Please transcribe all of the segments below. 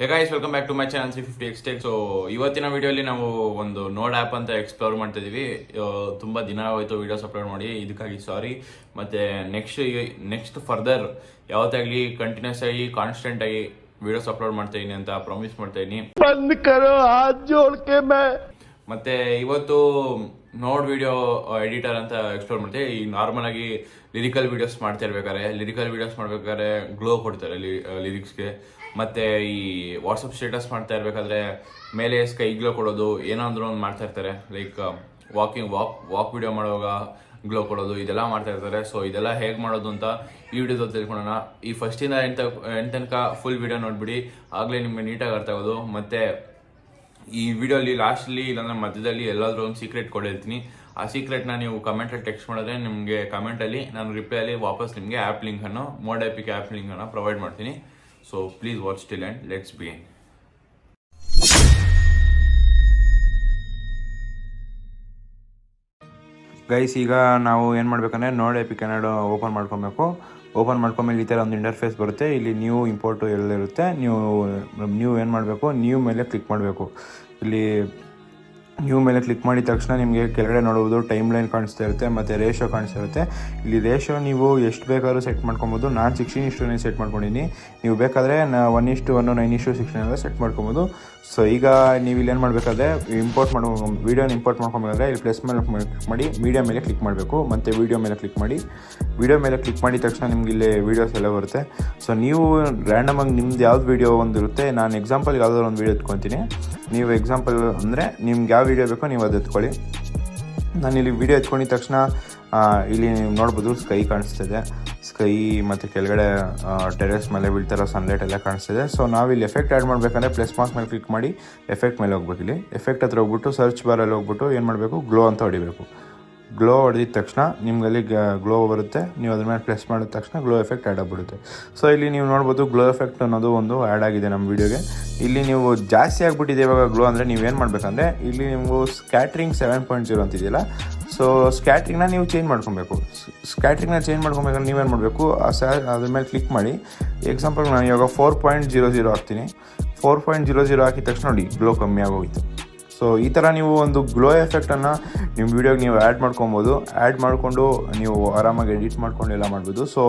Hey guys, welcome back to my channel C50X Tech. So ಇವತ್ತಿನ ವಿಡಿಯೋಲಿ ನಾವು ಒಂದು ನೋಡ್ ಆ್ಯಪ್ ಅಂತ ಎಕ್ಸ್ಪ್ಲೋರ್ ಮಾಡ್ತಾ ಇದೀವಿ. ತುಂಬ ದಿನ ಆಯಿತು ವಿಡಿಯೋಸ್ ಅಪ್ಲೋಡ್ ಮಾಡಿ, ಇದಕ್ಕಾಗಿ ಸಾರಿ. ಮತ್ತು ನೆಕ್ಸ್ಟ್ ಫರ್ದರ್ ಯಾವತ್ತಾಗಲಿ ಕಂಟಿನ್ಯೂಸ್ ಆಗಿ ಕಾನ್ಸ್ಟೆಂಟ್ ಆಗಿ ವಿಡಿಯೋಸ್ ಅಪ್ಲೋಡ್ ಮಾಡ್ತಾ ಇದೀನಿ ಅಂತ ಪ್ರಾಮಿಸ್ ಮಾಡ್ತಾ ಇದೀನಿ. ಮತ್ತೆ ಇವತ್ತು ನೋಡ್ ವಿಡಿಯೋ ಎಡಿಟರ್ ಅಂತ ಎಕ್ಸ್ಪ್ಲೋರ್ ಮಾಡ್ತೀವಿ. ಈ ನಾರ್ಮಲ್ ಆಗಿ ಲಿರಿಕಲ್ ವಿಡಿಯೋಸ್ ಮಾಡ್ಬೇಕಾದ್ರೆ ಗ್ಲೋ ಕೊಡ್ತಾರೆ ಲಿರಿಕ್ಸ್ಗೆ. ಮತ್ತೆ ಈ ವಾಟ್ಸಪ್ ಸ್ಟೇಟಸ್ ಮಾಡ್ತಾ ಇರ್ಬೇಕಾದ್ರೆ ಮೇಲೆ ಸ್ಕೈ ಗ್ಲೋ ಕೊಡೋದು, ಏನೋ ಅಂದ್ರೂ ಒಂದು ಮಾಡ್ತಾ ಇರ್ತಾರೆ. ಲೈಕ್ ವಾಕ್ ವಿಡಿಯೋ ಮಾಡುವಾಗ ಗ್ಲೋ ಕೊಡೋದು, ಇದೆಲ್ಲ ಮಾಡ್ತಾ ಇರ್ತಾರೆ. ಸೊ ಇದೆಲ್ಲ ಹೇಗೆ ಮಾಡೋದು ಅಂತ ಈ ವಿಡಿಯೋದಲ್ಲಿ ತಿಳ್ಕೊಳ್ಳೋಣ. ಈ ಫಸ್ಟಿಂದ ಎಂಟು ತನಕ ಫುಲ್ ವಿಡಿಯೋ ನೋಡ್ಬಿಡಿ, ಆಗಲೇ ನಿಮಗೆ ನೀಟಾಗಿ ಅರ್ಥ ಆಗೋದು. ಮತ್ತೆ ಈ ವಿಡಿಯೋಲಿ ಲಾಸ್ಟಲ್ಲಿ ಇಲ್ಲಾಂದ್ರೆ ಮಧ್ಯದಲ್ಲಿ ಎಲ್ಲಾದರೂ ಒಂದು ಸೀಕ್ರೆಟ್ ಕೊಡಿರ್ತೀನಿ. ಆ ಸೀಕ್ರೆಟ್ನ ನೀವು ಕಮೆಂಟಲ್ಲಿ ಟೆಕ್ಸ್ಟ್ ಮಾಡಿದ್ರೆ ನಿಮಗೆ ಕಮೆಂಟಲ್ಲಿ ನಾನು ರಿಪ್ಲೈಲಿ ವಾಪಸ್ ನಿಮಗೆ ಆ್ಯಪ್ ಲಿಂಕನ್ನು ಮೋಡ್ ಆ್ಯಪಿಗೆ ಆ್ಯಪ್ ಲಿಂಕನ್ನು ಪ್ರೊವೈಡ್ ಮಾಡ್ತೀನಿ. So please watch till and let's begin. Guys, ಈಗ ನಾವು ಏನು ಮಾಡಬೇಕಂದ್ರೆ ನೋಡ್ ಆ್ಯಪ್ ಕನ್ನಡ ಓಪನ್ ಮಾಡ್ಕೊಬೇಕು. ಓಪನ್ ಮಾಡ್ಕೊಂಡ್ಮೇಲೆ ಈ ಥರ ಒಂದು ಇಂಟರ್ಫೇಸ್ ಬರುತ್ತೆ. ಇಲ್ಲಿ ನ್ಯೂ ಇಂಪೋರ್ಟು ಎಲ್ಲ ಇರುತ್ತೆ. ನೀವು ಏನು ಮಾಡಬೇಕು, ನ್ಯೂ ಮೇಲೆ ಕ್ಲಿಕ್ ಮಾಡಬೇಕು. ಇಲ್ಲಿ ನ್ಯೂ ಮೇಲೆ ಕ್ಲಿಕ್ ಮಾಡಿದ ತಕ್ಷಣ ನಿಮಗೆ ಕೆಳಗಡೆ ನೋಡುವುದು ಟೈಮ್ ಲೈನ್ ಕಾಣಿಸ್ತಾ ಇರುತ್ತೆ, ಮತ್ತು ರೇಷೋ ಕಾಣಿಸ್ತಾ ಇರುತ್ತೆ. ಇಲ್ಲಿ ರೇಷೋ ನೀವು ಎಷ್ಟು ಬೇಕಾದ್ರೂ ಸೆಟ್ ಮಾಡ್ಕೊಬೋದು. ನಾನು 16:9 ಸೆಟ್ ಮಾಡ್ಕೊಂಡಿದ್ದೀನಿ. ನೀವು ಬೇಕಾದರೆ 1:1, 9:16 ಎಲ್ಲ ಸೆಟ್ ಮಾಡ್ಕೊಬೋದು. ಸೊ ಈಗ ನೀವು ಇಲ್ಲಿ ಏನು ಮಾಡಬೇಕಾದ್ರೆ ವೀಡಿಯೋನ ಇಂಪೋರ್ಟ್ ಮಾಡ್ಕೊಬೇಕಾದ್ರೆ ಇಲ್ಲಿ ಪ್ಲಸ್ ಮೇಲೆ ಕ್ಲಿಕ್ ಮಾಡಿ ಮೀಡಿಯಾ ಮೇಲೆ ಕ್ಲಿಕ್ ಮಾಡಬೇಕು. ಮತ್ತು ವೀಡಿಯೋ ಮೇಲೆ ಕ್ಲಿಕ್ ಮಾಡಿದ ತಕ್ಷಣ ನಿಮ್ಗೆ ಇಲ್ಲಿ ವೀಡಿಯೋಸ್ ಎಲ್ಲ ಬರುತ್ತೆ. ಸೊ ನೀವು ರ್ಯಾಂಡಮಾಗಿ ನಿಮ್ದು ಯಾವ್ದು ವೀಡಿಯೋ ಒಂದು ಇರುತ್ತೆ. ನಾನು ಎಕ್ಸಾಂಪಲ್ಗೆ ಯಾವುದಾದ್ರು ಒಂದು ವೀಡಿಯೋ ಎತ್ಕೊತೀನಿ. ನೀವು ಎಕ್ಸಾಂಪಲ್ ಅಂದರೆ ನಿಮ್ಗೆ ಯಾವ ವೀಡಿಯೋ ಬೇಕೋ ನೀವು ಅದು ಎತ್ಕೊಳ್ಳಿ. ನಾನು ಇಲ್ಲಿ ವೀಡಿಯೋ ಎತ್ಕೊಂಡಿದ ತಕ್ಷಣ ಇಲ್ಲಿ ನೀವು ನೋಡ್ಬೋದು ಸ್ಕೈ ಕಾಣಿಸ್ತಿದೆ. ಸ್ಕೈ ಮತ್ತು ಕೆಳಗಡೆ ಟೆರೆಸ್ ಮೇಲೆ ಬೀಳ್ತಾರೋ ಸನ್ಲೈಟ್ ಎಲ್ಲ ಕಾಣಿಸ್ತಿದೆ. ಸೊ ನಾವಿಲ್ಲಿ ಎಫೆಕ್ಟ್ ಆ್ಯಡ್ ಮಾಡಬೇಕಂದ್ರೆ ಪ್ಲಸ್ ಮಾರ್ಕ್ಸ್ ಮೇಲೆ ಕ್ಲಿಕ್ ಮಾಡಿ ಎಫೆಕ್ಟ್ ಮೇಲೆ ಹೋಗ್ಬೇಕು. ಇಲ್ಲಿ ಎಫೆಕ್ಟ್ ಹತ್ರ ಹೋಗ್ಬಿಟ್ಟು ಸರ್ಚ್ ಬಾರಲ್ಲಿ ಹೋಗ್ಬಿಟ್ಟು ಏನು ಮಾಡಬೇಕು, ಗ್ಲೋ ಅಂತ ಹೊಡಿಬೇಕು. ಗ್ಲೋ ಹೊಡೆದಿದ ತಕ್ಷಣ ನಿಮ್ಗಲ್ಲಿ ಗ್ಲೋ ಬರುತ್ತೆ. ನೀವು ಅದ್ರ ಮೇಲೆ ಪ್ರೆಸ್ ಮಾಡಿದ ತಕ್ಷಣ ಗ್ಲೋ ಎಫೆಕ್ಟ್ ಆ್ಯಡ್ ಆಗಿಬಿಡುತ್ತೆ. ಸೊ ಇಲ್ಲಿ ನೀವು ನೋಡ್ಬೋದು ಗ್ಲೋ ಎಫೆಕ್ಟ್ ಅನ್ನೋದು ಒಂದು ಆ್ಯಡ್ ಆಗಿದೆ ನಮ್ಮ ವೀಡಿಯೋಗೆ. ಇಲ್ಲಿ ನೀವು ಜಾಸ್ತಿ ಆಗಿಬಿಟ್ಟಿದೆ ಇವಾಗ ಗ್ಲೋ ಅಂದರೆ ನೀವೇನು ಮಾಡಬೇಕಂದ್ರೆ ಇಲ್ಲಿ ನೀವು ಸ್ಕ್ಯಾಟ್ರಿಂಗ್ 7.0 ಅಂತಿದೆಯಲ್ಲ, ಸೊ ಸ್ಕ್ಯಾಟ್ರಿಂಗ್ನ ನೀವು ಚೇಂಜ್ ಮಾಡ್ಕೊಬೇಕು. ಮಾಡ್ಕೊಬೇಕಂದ್ರೆ ನೀವೇನು ಮಾಡಬೇಕು, ಅದ್ರ ಮೇಲೆ ಕ್ಲಿಕ್ ಮಾಡಿ. ಎಕ್ಸಾಂಪಲ್ ನಾನು ಇವಾಗ 4.00 ಹಾಕ್ತೀನಿ. 4.00 ಹಾಕಿದ ತಕ್ಷಣ ನೋಡಿ ಗ್ಲೋ ಕಮ್ಮಿ ಆಗೋಯ್ತು. ಸೊ ಈ ಥರ ನೀವು ಒಂದು ಗ್ಲೋ ಎಫೆಕ್ಟನ್ನು ನಿಮ್ಮ ವೀಡಿಯೋಗೆ ನೀವು ಆ್ಯಡ್ ಮಾಡ್ಕೊಬೋದು. ಆ್ಯಡ್ ಮಾಡಿಕೊಂಡು ನೀವು ಆರಾಮಾಗಿ ಎಡಿಟ್ ಮಾಡ್ಕೊಂಡು ಎಲ್ಲ ಮಾಡ್ಬೋದು. ಸೊ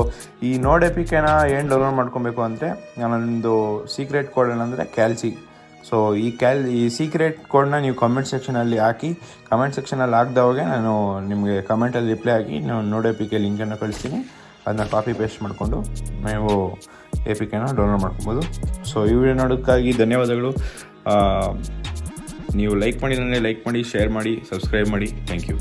ಈ ನೋಡ್ ಆ್ಯಪಿಕೇನ ಏನು ಡೌನ್ಲೋಡ್ ಮಾಡ್ಕೊಬೇಕು ಅಂದರೆ ನಾನೊಂದು ಸೀಕ್ರೆಟ್ ಕೋಡ್ ಏನಂದರೆ ಕ್ಯಾಲ್ಸಿ. ಸೊ ಈ ಸೀಕ್ರೆಟ್ ಕೋಡ್ನ ನೀವು ಕಮೆಂಟ್ ಸೆಕ್ಷನಲ್ಲಿ ಹಾಕಿ, ಕಮೆಂಟ್ ಸೆಕ್ಷನಲ್ಲಿ ಹಾಕಿದವಾಗೆ ನಾನು ನಿಮಗೆ ಕಮೆಂಟಲ್ಲಿ ರಿಪ್ಲೈ ಆಗಿ ನಾನು ನೋಡ್ ಆ್ಯಪಿಕೆ ಲಿಂಕನ್ನು ಕಳಿಸ್ತೀನಿ. ಅದನ್ನ ಕಾಪಿ ಪೇಸ್ಟ್ ಮಾಡಿಕೊಂಡು ನೀವು APKನ ಡೌನ್ಲೋಡ್ ಮಾಡ್ಕೊಬೋದು. ಸೊ ಈ ವಿಡಿಯೋ ನೋಡೋದಕ್ಕಾಗಿ ಧನ್ಯವಾದಗಳು. ನೀವು ಲೈಕ್ ಮಾಡಿ, ಶೇರ್ ಮಾಡಿ, ಸಬ್ಸ್ಕ್ರೈಬ್ ಮಾಡಿ. Thank you.